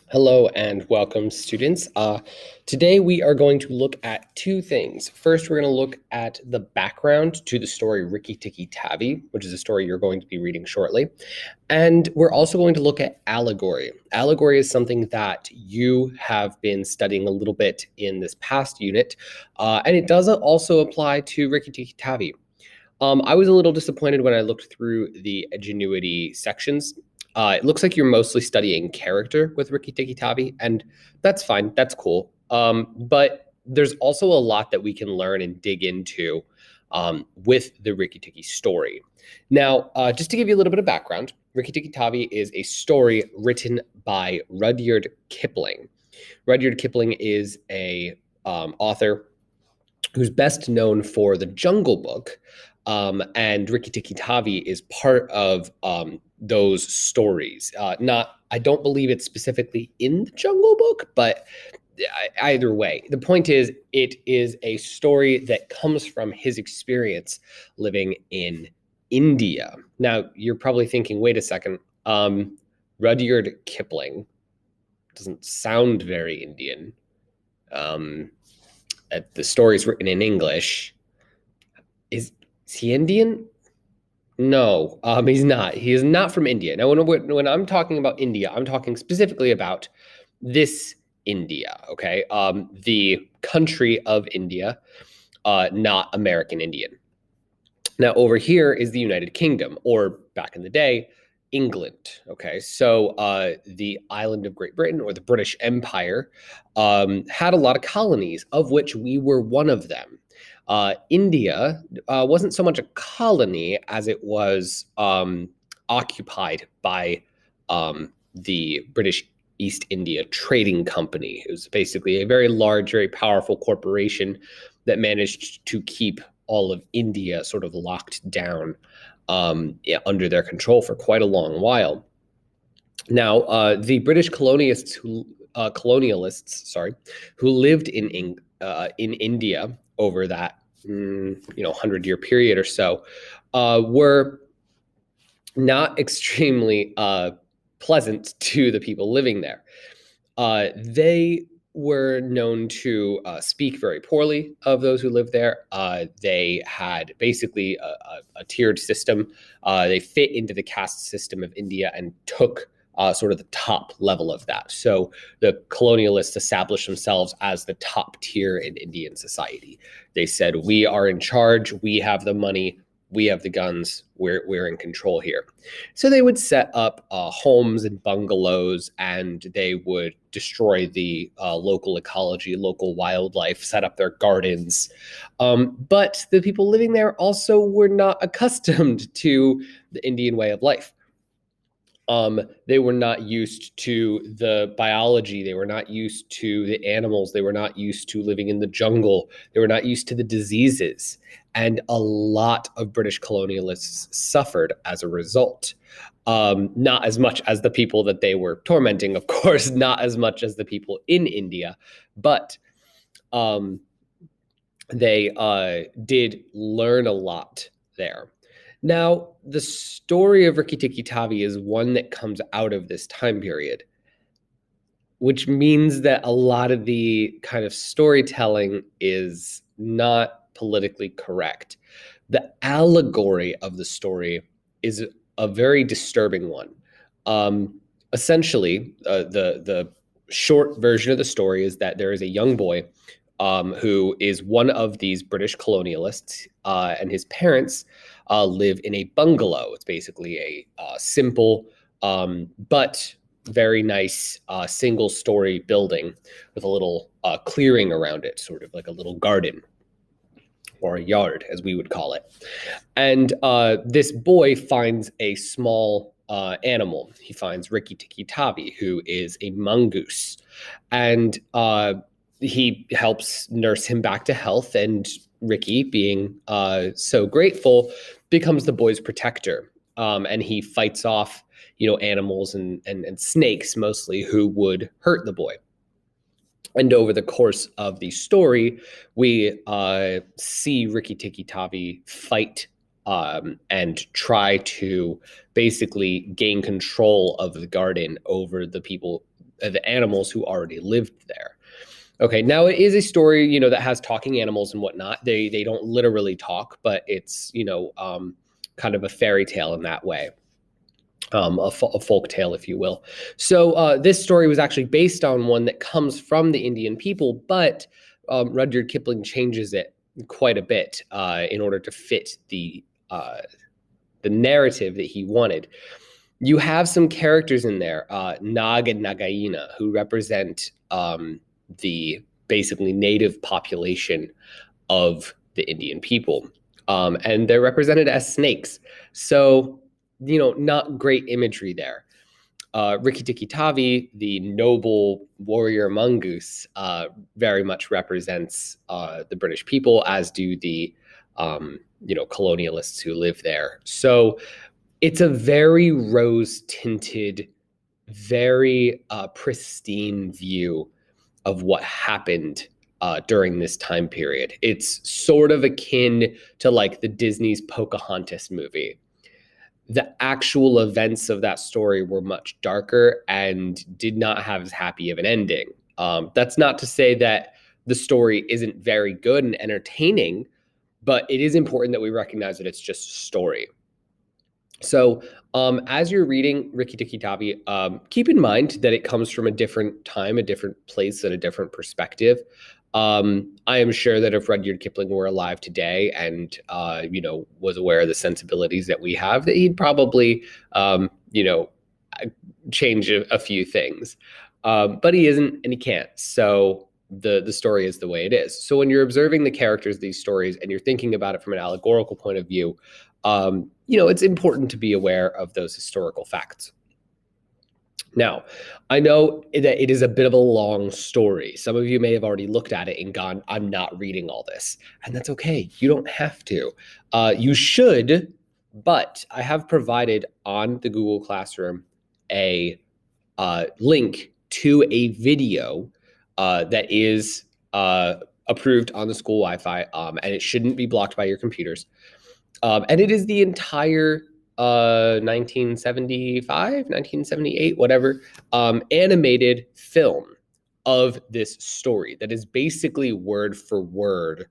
Hello and welcome, students. Today we are going to look at two things. First, we're going to look at the background to the story Rikki, Tikki, Tavi, which is a story you're going to be reading shortly. And we're also going to look at allegory. Allegory is something that you have been studying a little bit in this past unit, and it does also apply to Rikki, Tikki, Tavi. I was a little disappointed when I looked through the ingenuity sections. It looks like you're mostly studying character with Rikki Tikki Tavi, and that's fine. That's cool. But there's also a lot that we can learn and dig into with the Rikki Tikki story. Now, just to give you a little bit of background, Rikki Tikki Tavi is a story written by Rudyard Kipling. Rudyard Kipling is a author who's best known for the Jungle Book. And Rikki Tikki Tavi is part of those stories. I don't believe it's specifically in the Jungle Book, but either way, the point is, it is a story that comes from his experience living in India. Now, you're probably thinking, wait a second, Rudyard Kipling doesn't sound very Indian. Um, the story is written in English. Is he Indian? No, he's not. He is not from India. Now, when I'm talking about India, I'm talking specifically about this India, okay? The country of India, not American Indian. Now, over here is the United Kingdom, or back in the day, England. Okay, so the island of Great Britain, or the British Empire, had a lot of colonies, of which we were one of them. India wasn't so much a colony as it was occupied by the British East India Trading Company. It was basically a very large, very powerful corporation that managed to keep all of India sort of locked down under their control for quite a long while. Now, the British colonialists, who lived in India over that 100-year period or so, were not extremely pleasant to the people living there. They were known to speak very poorly of those who lived there. They had basically a tiered system. They fit into the caste system of India and took sort of the top level of that. So the colonialists established themselves as the top tier in Indian society. They said, we are in charge, we have the money, we have the guns, we're in control here. So they would set up homes and bungalows, and they would destroy the local ecology, local wildlife, set up their gardens. But the people living there also were not accustomed to the Indian way of life. They were not used to the biology. They were not used to the animals. They were not used to living in the jungle. They were not used to the diseases. And a lot of British colonialists suffered as a result. Not as much as the people that they were tormenting, of course, not as much as the people in India, but they did learn a lot there. Now, the story of Rikki Tikki Tavi is one that comes out of this time period, which means that a lot of the kind of storytelling is not politically correct. The allegory of the story is a very disturbing one. Essentially, the short version of the story is that there is a young boy who is one of these British colonialists, and his parents live in a bungalow. It's basically a simple but very nice single-story building with a little clearing around it, sort of like a little garden or a yard, as we would call it. And this boy finds a small animal. He finds Rikki Tikki Tavi, who is a mongoose, and he helps nurse him back to health. And Rikki, being so grateful, becomes the boy's protector. And he fights off, animals and snakes mostly who would hurt the boy. And over the course of the story, we see Rikki Tikki Tavi fight and try to basically gain control of the garden over the people the animals who already lived there. Okay, now it is a story, that has talking animals and whatnot. They don't literally talk, but it's, kind of a fairy tale in that way. A folk tale, if you will. So this story was actually based on one that comes from the Indian people, but Rudyard Kipling changes it quite a bit in order to fit the narrative that he wanted. You have some characters in there, Nag and Nagaina, who represent the basically native population of the Indian people. And they're represented as snakes. So, not great imagery there. Rikki Tikki Tavi, the noble warrior mongoose, very much represents the British people, as do the colonialists who live there. So it's a very rose-tinted, very pristine view of what happened during this time period. It's sort of akin to like the Disney's Pocahontas movie. The actual events of that story were much darker and did not have as happy of an ending. That's not to say that the story isn't very good and entertaining, but it is important that we recognize that it's just a story. So as you're reading Rikki Tikki Tavi, keep in mind that it comes from a different time, a different place, and a different perspective. I am sure that if Rudyard Kipling were alive today and, was aware of the sensibilities that we have, that he'd probably, change a few things. But he isn't, and he can't. So the story is the way it is. So when you're observing the characters of these stories and you're thinking about it from an allegorical point of view, it's important to be aware of those historical facts. Now, I know that it is a bit of a long story. Some of you may have already looked at it and gone, I'm not reading all this. And that's okay. You don't have to. You should, but I have provided on the Google Classroom a link to a video that is approved on the school Wi-Fi, and it shouldn't be blocked by your computers. And it is the entire 1975, 1978, whatever, animated film of this story that is basically word for word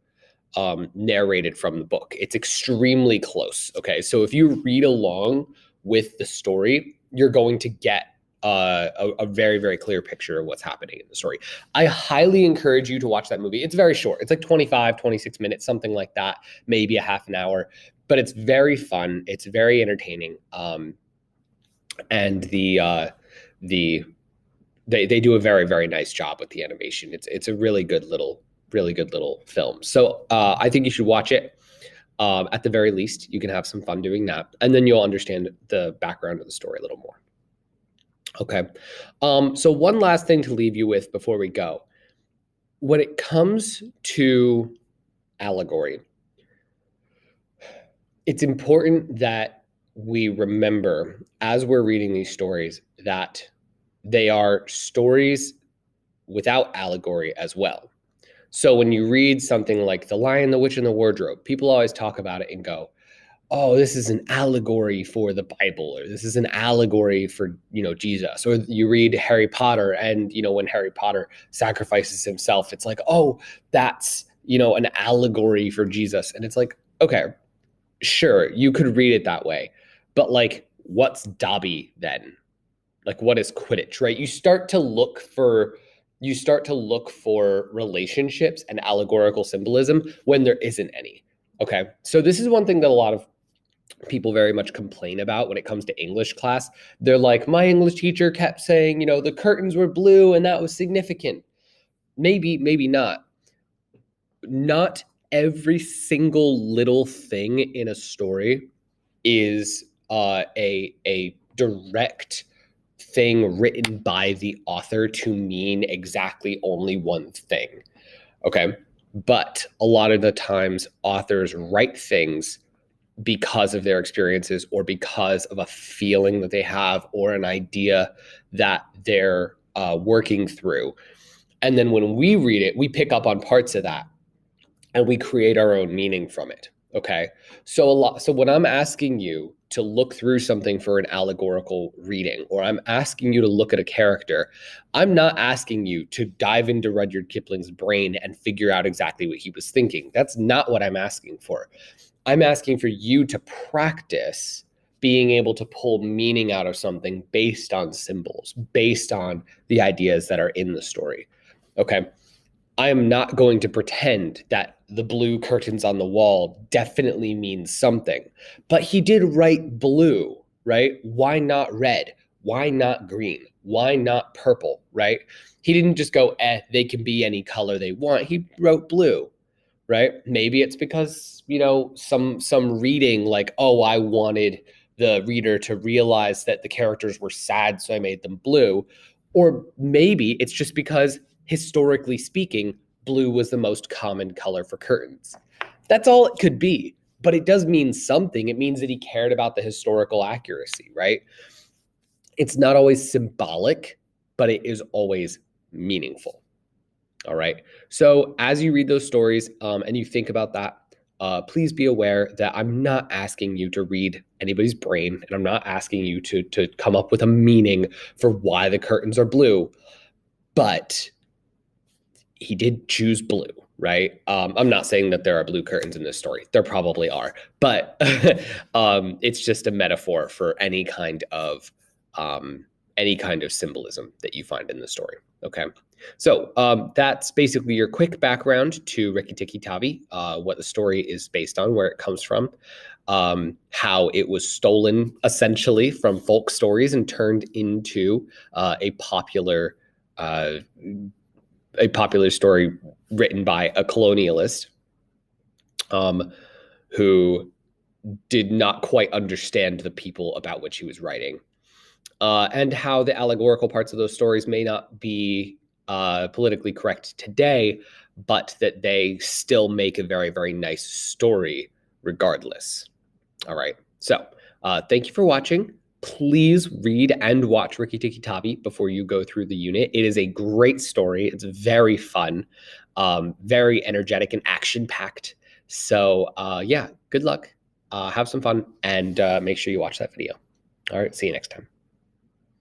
narrated from the book. It's extremely close. Okay, so if you read along with the story, you're going to get a very, very clear picture of what's happening in the story. I highly encourage you to watch that movie. It's very short. It's like 25, 26 minutes, something like that, maybe a half an hour. But it's very fun. It's very entertaining. And they do a very, very nice job with the animation. It's a really good little film. So I think you should watch it. At the very least, you can have some fun doing that, and then you'll understand the background of the story a little more. Okay. So one last thing to leave you with before we go. When it comes to allegory, it's important that we remember as we're reading these stories that they are stories without allegory as well. So when you read something like The Lion, the Witch, and the Wardrobe, people always talk about it and go, oh, this is an allegory for the Bible, or this is an allegory for, Jesus. Or you read Harry Potter and, when Harry Potter sacrifices himself, it's like, oh, that's, an allegory for Jesus. And it's like, okay, sure, you could read it that way. But like, what's Dobby then? Like, what is Quidditch, right? You start to look for relationships and allegorical symbolism when there isn't any. Okay, so this is one thing that a lot of people very much complain about when it comes to English class. They're like, my English teacher kept saying, the curtains were blue and that was significant. Maybe, maybe not. Not every single little thing in a story is a direct thing written by the author to mean exactly only one thing. Okay. But a lot of the times authors write things because of their experiences or because of a feeling that they have or an idea that they're working through. And then when we read it, we pick up on parts of that and we create our own meaning from it. Okay. So when I'm asking you to look through something for an allegorical reading, or I'm asking you to look at a character, I'm not asking you to dive into Rudyard Kipling's brain and figure out exactly what he was thinking. That's not what I'm asking for. I'm asking for you to practice being able to pull meaning out of something based on symbols, based on the ideas that are in the story. Okay. I am not going to pretend that the blue curtains on the wall definitely means something, but he did write blue, right? Why not red? Why not green? Why not purple, right? He didn't just go, they can be any color they want. He wrote blue, right? Maybe it's because, some reading like, oh, I wanted the reader to realize that the characters were sad, so I made them blue. Or maybe it's just because, historically speaking, blue was the most common color for curtains. That's all it could be. But it does mean something. It means that he cared about the historical accuracy, right? It's not always symbolic, but it is always meaningful. All right. So as you read those stories and you think about that, please be aware that I'm not asking you to read anybody's brain, and I'm not asking you to come up with a meaning for why the curtains are blue. But he did choose blue, right? I'm not saying that there are blue curtains in this story. There probably are, but it's just a metaphor for any kind of symbolism that you find in the story. Okay, so that's basically your quick background to Rikki Tikki Tavi, what the story is based on, where it comes from, how it was stolen essentially from folk stories and turned into a popular uh, story written by a colonialist who did not quite understand the people about which he was writing, and how the allegorical parts of those stories may not be politically correct today, but that they still make a very, very nice story regardless. All right. So thank you for watching. Please read and watch Rikki Tikki Tavi before you go through the unit. It is a great story. It's very fun, very energetic and action-packed. So yeah, good luck. Have some fun, and make sure you watch that video. All right. See you next time.